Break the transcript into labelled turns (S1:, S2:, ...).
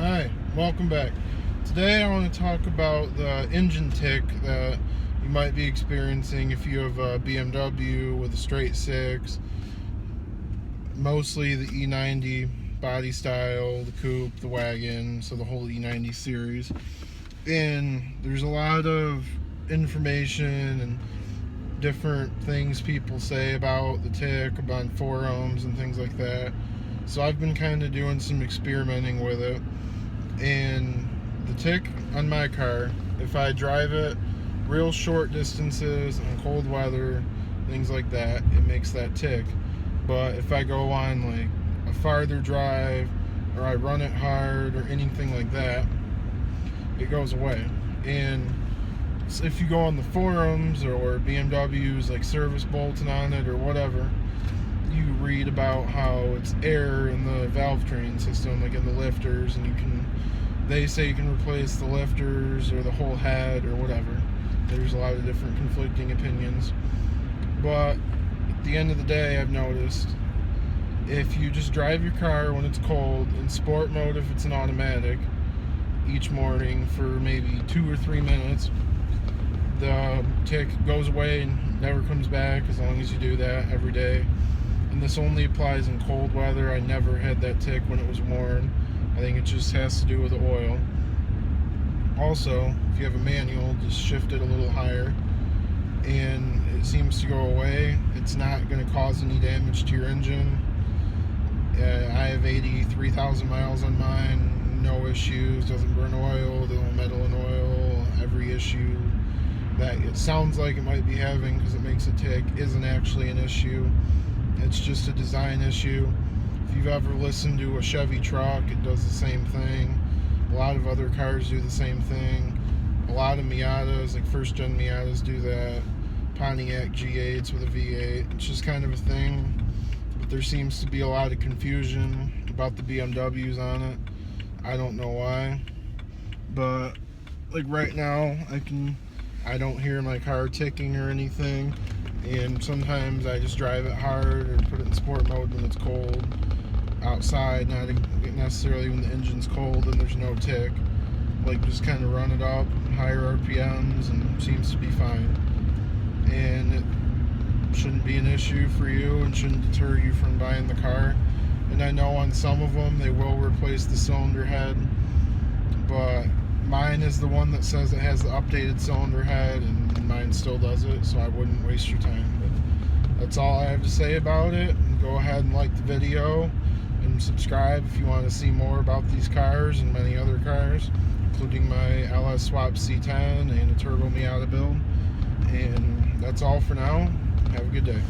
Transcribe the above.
S1: Hi, welcome back. Today I want to talk about the engine tick that you might be experiencing if you have a BMW with a straight six, mostly the E90 body style, the coupe, the wagon, so the whole E90 series. And there's a lot of information and different things people say about the tick, about forums and things like that. So I've been kind of doing some experimenting with it. And the tick on my car, if I drive it real short distances in cold weather, things like that, it makes that tick. But if I go on like a farther drive, or I run it hard, or anything like that, it goes away. And if you go on the forums or BMW's like service bulletin on it or whatever, you read about how it's air in the valve train system, like in the lifters, and they say you can replace the lifters or the whole head or whatever. There's a lot of different conflicting opinions. But at the end of the day, I've noticed if you just drive your car when it's cold, in sport mode if it's an automatic, each morning for maybe 2 or 3 minutes, the tick goes away and never comes back as long as you do that every day. And this only applies in cold weather. I never had that tick when it was warm. I think it just has to do with the oil. Also, if you have a manual, just shift it a little higher and it seems to go away. It's not going to cause any damage to your engine. I have 83,000 miles on mine, no issues, doesn't burn oil, doesn't meddle in oil. Every issue that it sounds like it might be having because it makes a tick isn't actually an issue. It's just a design issue. If you've ever listened to a Chevy truck, it does the same thing. A lot of other cars do the same thing. A lot of Miatas, like first gen Miatas, do that. Pontiac G8s with a V8. It's just kind of a thing. But there seems to be a lot of confusion about the BMWs on it. I don't know why. But like right now, I don't hear my car ticking or anything. And sometimes I just drive it hard or put it in sport mode when it's cold outside, not necessarily when the engine's cold and there's no tick. Like just kind of run it up, higher RPMs, and seems to be fine. And it shouldn't be an issue for you and shouldn't deter you from buying the car. And I know on some of them they will replace the cylinder head, but mine is the one that says it has the updated cylinder head, and mine still does it, so I wouldn't waste your time. But that's all I have to say about it. And go ahead and like the video and subscribe if you want to see more about these cars and many other cars, including my LS Swap C10 and a Turbo Miata build. And that's all for now. Have a good day.